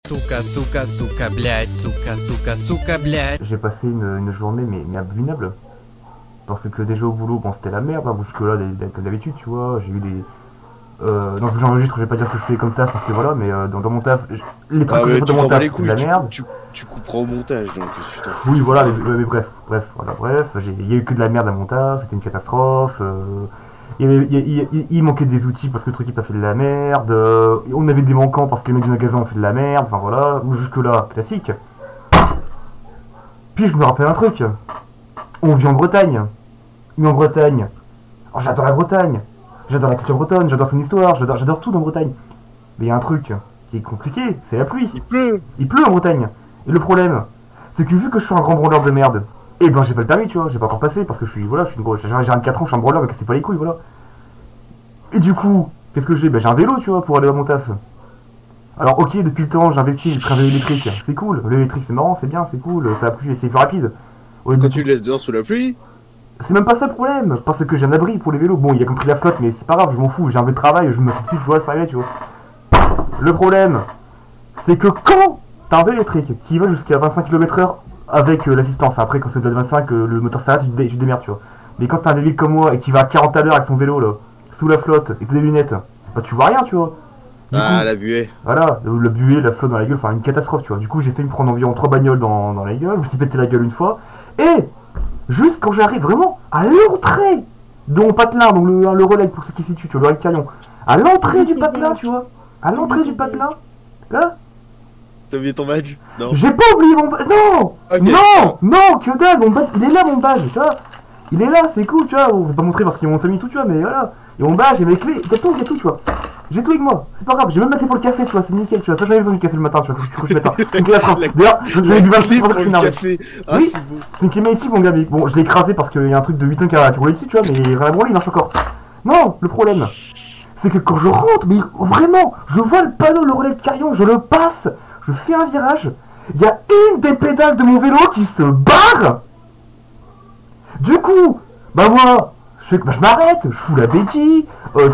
Сука, блядь, сука, блядь. J'ai passé une journée mais abominable. Parce que déjà au boulot, bon c'était la merde, hein, jusque-là comme d'habitude, tu vois, j'ai eu des... non, faut que j'enregistre, je vais pas dire que je fais comme taf, parce que voilà, mais dans mon taf, les trucs que je fais dans mon taf, c'est de la merde. Tu couperas au montage, donc tu t'en fous. Oui, voilà, mais bref, il y a eu que de la merde à mon taf, c'était une catastrophe. Il manquait des outils parce que le truc il a fait de la merde. On avait des manquants parce que les mecs du magasin ont fait de la merde. Enfin voilà, jusque-là, classique. Puis je me rappelle un truc. On vit en Bretagne. Mais en Bretagne. Alors, j'adore la Bretagne. J'adore la culture bretonne, j'adore son histoire, j'adore tout dans Bretagne. Mais il y a un truc qui est compliqué, c'est la pluie. Il pleut. Il pleut en Bretagne. Et le problème, c'est que vu que je suis un grand branleur de merde, et ben j'ai pas le permis, tu vois, j'ai pas encore passé parce que je suis une grosse. J'ai 24 ans, je suis un branleur, mais cassez pas les couilles, voilà. Et du coup, qu'est-ce que j'ai? Ben j'ai un vélo, tu vois, pour aller à mon taf. Alors ok, depuis le temps, j'investis, j'ai pris un vélo électrique, c'est cool. Le vélo électrique, c'est marrant, c'est bien, c'est cool, ça a plu et c'est plus rapide. Quand tu le laisses dehors sous la pluie? C'est même pas ça le problème, parce que j'ai un abri pour les vélos. Bon, il a compris la flotte, mais c'est pas grave, je m'en fous, j'ai un vrai travail, je me fais dessus, tu vois, ça arrive, tu vois. Le problème, c'est que quand t'as un vélo électrique qui va jusqu'à 25 km/h avec l'assistance, après quand c'est au-delà de 25, le moteur s'arrête, tu te démerdes, tu vois. Mais quand t'es un débile comme moi et qui va à 40 à l'heure avec son vélo, là, sous la flotte, et t'as des lunettes, bah tu vois rien, tu vois. Du coup, la buée. Voilà, la buée, la flotte dans la gueule, enfin une catastrophe, tu vois. Du coup, j'ai fait me prendre environ 3 bagnoles dans la gueule, je me suis pété la gueule une fois, et juste quand j'arrive vraiment à l'entrée de mon patelin, donc le relais pour ceux qui s'y situent, tu vois, le relais de camion, à l'entrée du patelin, tu vois, à l'entrée du patelin, là, t'as oublié ton badge? Non. j'ai pas oublié mon badge, non, Okay. non, que dalle, mon badge, il est là mon badge, tu vois, il est là, c'est cool, tu vois, on va pas montrer parce qu'ils m'ont famille tout, tu vois, mais voilà, et mon badge, et mes clés, il y a tout, tu vois. J'ai tout avec moi, c'est pas grave, j'ai même ma clé pour le café, tu vois, c'est nickel, tu vois, ça j'en ai besoin du café le matin, tu vois, que je couche le matin. C'est une catastrophe. D'ailleurs, j'en ai bu 26 pour ça que je suis énervé. Ah, Oui, c'est beau. c'est une clé magnétique, mon gars, mais bon, je l'ai écrasé parce qu'il y a un truc de 8 tonnes qui a roulé dessus, tu vois, mais rien à branler, il marche encore. Non, le problème, c'est que quand je rentre, mais vraiment, je vois le panneau, le relais de carillon, je le passe, je fais un virage, il y a une des pédales de mon vélo qui se barre. Du coup, bah moi, je m'arrête, je fous la béquille,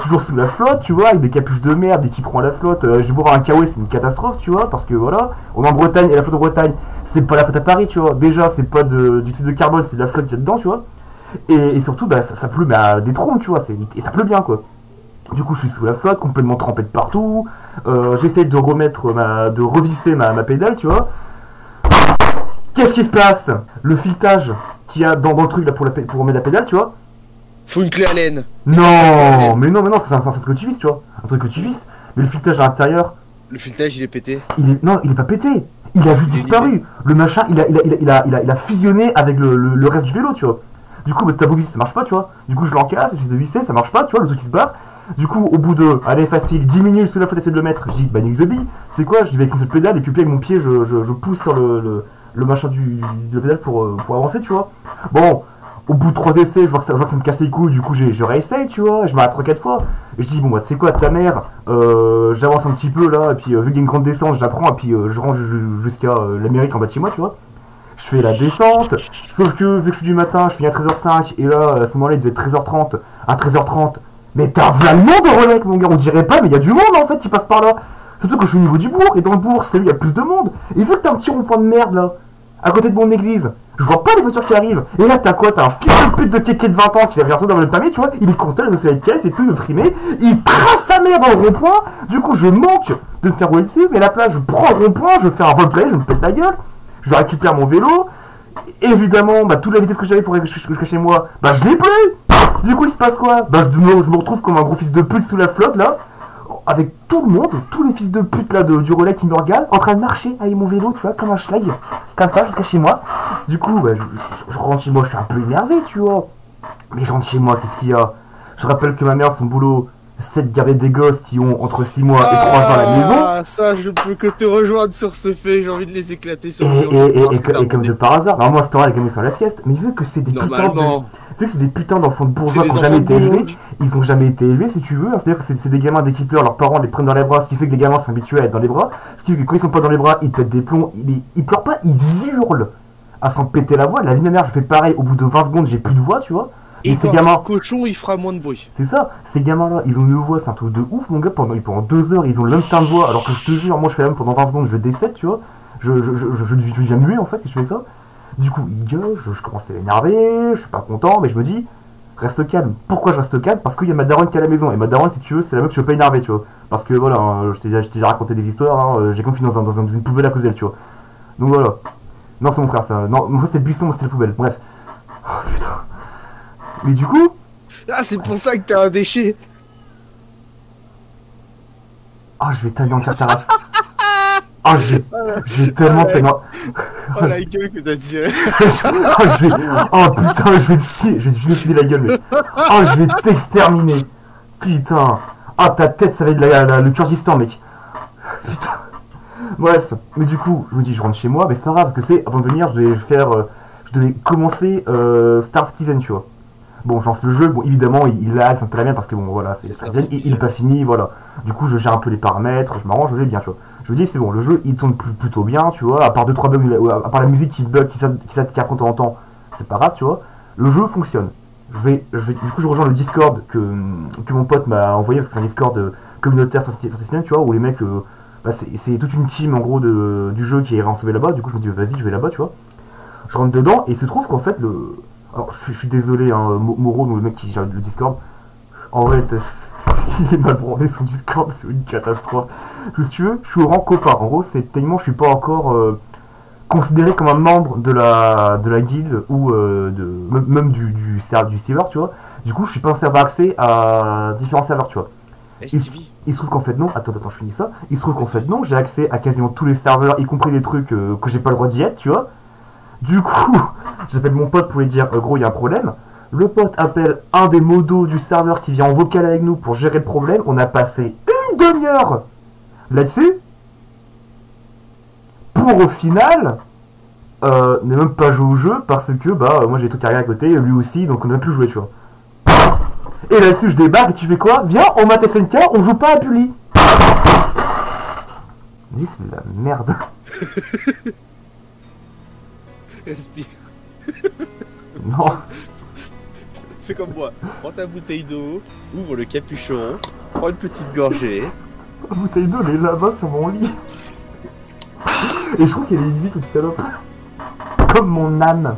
toujours sous la flotte, tu vois, avec des capuches de merde, et qui prend la flotte, je vais boire un kawaii, c'est une catastrophe, tu vois, parce que voilà, on est en Bretagne, et la flotte en Bretagne, c'est pas la flotte à Paris, tu vois, déjà, c'est pas du type de carbone, c'est de la flotte qu'il y a dedans, tu vois, et surtout, bah, ça pleut, mais à des trompes, tu vois, et ça pleut bien, quoi. Du coup, je suis sous la flotte, complètement trempé de partout, j'essaie de de revisser ma pédale, tu vois. Qu'est-ce qui se passe? Le filetage qu'il y a dans le truc, là, pour remettre la pédale, tu vois. Faut une clé à laine. Non, mais non, parce que c'est un truc que tu visses, tu vois. Un truc que tu visses. Mais le filetage à l'intérieur. Le filetage il est pété. Non, il est pas pété. Il a juste disparu. Le machin, il a fusionné avec le reste du vélo, tu vois. Du coup, bah, ta bovisse, ça marche pas, tu vois. Du coup, je l'encasse, j'essaie de visser, ça marche pas, tu vois, le truc qui se barre. Du coup, au bout de, allez, facile, 10 minutes sous la flotte, j'essaie de le mettre. Je dis, bah, nique the bee. C'est quoi? Je vais avec une seule pédale, et puis avec mon pied, je pousse sur le machin de la pédale pour avancer, tu vois. Bon. Au bout de 3 essais, je vois que ça me casse les couilles, du coup je réessaye, tu vois, je m'arrête 3-4 fois. Et je dis, bon bah tu sais quoi, ta mère, j'avance un petit peu là, et puis vu qu'il y a une grande descente, j'apprends, et puis je range jusqu'à l'Amérique en bas de chez moi, tu vois. Je fais la descente, sauf que vu que je suis du matin, je finis à 13h05, et là, à ce moment-là, il devait être 13h30, à 13h30. Mais t'as un monde de relais, mon gars, on dirait pas, mais il y a du monde en fait qui passe par là. Surtout que je suis au niveau du bourg, et dans le bourg, c'est lui, il y a plus de monde. Et vu que t'as un petit rond-point de merde là, à côté de mon église, je vois pas les voitures qui arrivent. Et là, t'as quoi? T'as un fils de pute de kéké de 20 ans qui a rien dans le permis, tu vois. Il est content, il a une caisse et tout, il me frimé. Il trace sa mère dans le rond-point. Du coup, je manque de me faire rouler dessus. Mais là, je prends le rond-point, je fais un roleplay, je me pète la gueule. Je récupère mon vélo. Évidemment, bah, toute la vitesse que j'avais pour que je cache chez moi, bah, je l'ai plus. Du coup, il se passe quoi? Bah, je me retrouve comme un gros fils de pute sous la flotte, là. Avec tout le monde, tous les fils de pute là du relais qui me regardent, en train de marcher avec mon vélo, tu vois, comme un schlag, comme ça, jusqu'à chez moi. Du coup, bah, je rentre chez moi, je suis un peu énervé, tu vois. Mais je rentre chez moi, qu'est-ce qu'il y a? Je rappelle que ma mère, son boulot, c'est de garder des gosses qui ont entre 6 mois et 3 ans à la maison. Ah, ça, je peux que te rejoindre sur ce fait, j'ai envie de les éclater sur le Et comme de par hasard, alors moi, cette heure-là, les gamins sont à la sieste, mais vu que c'est des putains d'enfants de bourgeois qui n'ont jamais été élevés, ils ont jamais été élevés, si tu veux. C'est-à-dire que c'est des gamins dès qu'ils pleurent, leurs parents les prennent dans les bras, ce qui fait que les gamins sont habitués à être dans les bras. Ce qui fait que quand ils sont pas dans les bras, ils pètent des plombs, ils pleurent pas, ils hurlent à s'en péter la voix. La vie de ma mère, je fais pareil, au bout de 20 secondes, j'ai plus de voix, tu vois. Mais Et ces quand gamins, cochon, il fera moins de bruit. c'est ça, ces gamins-là, ils ont une voix, c'est un truc de ouf, mon gars, pendant 2 heures, ils ont le même teint de voix, alors que je te jure, moi je fais la même pendant 20 secondes, je décède, tu vois. Je deviens muet en fait si je fais ça. Du coup, il gueule, je commence à m'énerver, je suis pas content, mais je me dis, reste calme. Pourquoi je reste calme? Parce qu'il y a ma daronne qui est à la maison, et ma daronne, si tu veux, c'est la meuf que je peux pas énerver, tu vois. Parce que voilà, hein, je t'ai déjà raconté des histoires, hein, j'ai confié dans une poubelle à cause d'elle, tu vois. Donc voilà. Non, c'est mon frère, ça. Non, mon frère c'était le buisson, moi c'était la poubelle. Bref. Oh putain. Mais du coup, Ah, c'est pour ça que t'es un déchet. ah, je vais t'anéantir ta race. Ah, je vais tellement t'anéantir. Oh la gueule que t'as tiré. Oh, oh putain, je vais te filer la gueule, mec. Oh, je vais t'exterminer. Putain. Ah, ta tête, ça va être le Kurdistan, mec. Putain. Bref, mais du coup, je me dis, je rentre chez moi, mais c'est pas grave, que c'est, avant de venir, je devais commencer Star Citizen, tu vois. Bon, je lance le jeu, bon, évidemment, il lag, c'est un peu la merde, parce que bon, voilà, c'est Star Citizen, il est pas fini, voilà. Du coup, je gère un peu les paramètres, je m'arrange, je vais bien, tu vois. Je me dis, c'est bon, le jeu, il tourne plutôt bien, tu vois, à part 2-3 bugs, à part la musique qui bug, qui s'atterre de temps en temps, c'est pas grave, tu vois. Le jeu fonctionne. Du coup, je rejoins le Discord que mon pote m'a envoyé, parce que c'est un Discord communautaire sur Citizen, tu vois, où les mecs... bah, c'est toute une team en gros du jeu qui est réenseivé là-bas. Du coup, je me dis, vas-y, je vais là-bas, tu vois. Je rentre dedans et il se trouve qu'en fait, alors, je suis désolé, hein, Moro, donc le mec qui gère le Discord. En vrai, il est mal branlé son Discord, c'est une catastrophe. Tout si tu veux, je suis au rang copain. En gros, c'est tellement je suis pas encore considéré comme un membre de la guilde ou même du serveur, tu vois. Du coup, je suis pas censé avoir accès à différents serveurs, tu vois. Il se trouve qu'en fait non, attends, je finis ça. Il se trouve qu'en fait non, j'ai accès à quasiment tous les serveurs, y compris des trucs que j'ai pas le droit d'y être, tu vois. Du coup, j'appelle mon pote pour lui dire, gros, il y a un problème. Le pote appelle un des modos du serveur qui vient en vocal avec nous pour gérer le problème. On a passé une demi-heure là-dessus. Pour au final, ne même pas jouer au jeu parce que bah moi j'ai des trucs à regarder à côté, lui aussi, donc on a plus joué, tu vois. Et là-dessus, je débarque et tu fais quoi? Viens, on mate SNK, on joue pas à Puli. Lui, c'est de la merde. Respire. Non. Fais comme moi. Prends ta bouteille d'eau, ouvre le capuchon, prends une petite gorgée. La bouteille d'eau, elle est là-bas sur mon lit. Et je trouve qu'elle est vite, cette salope. Comme mon âme.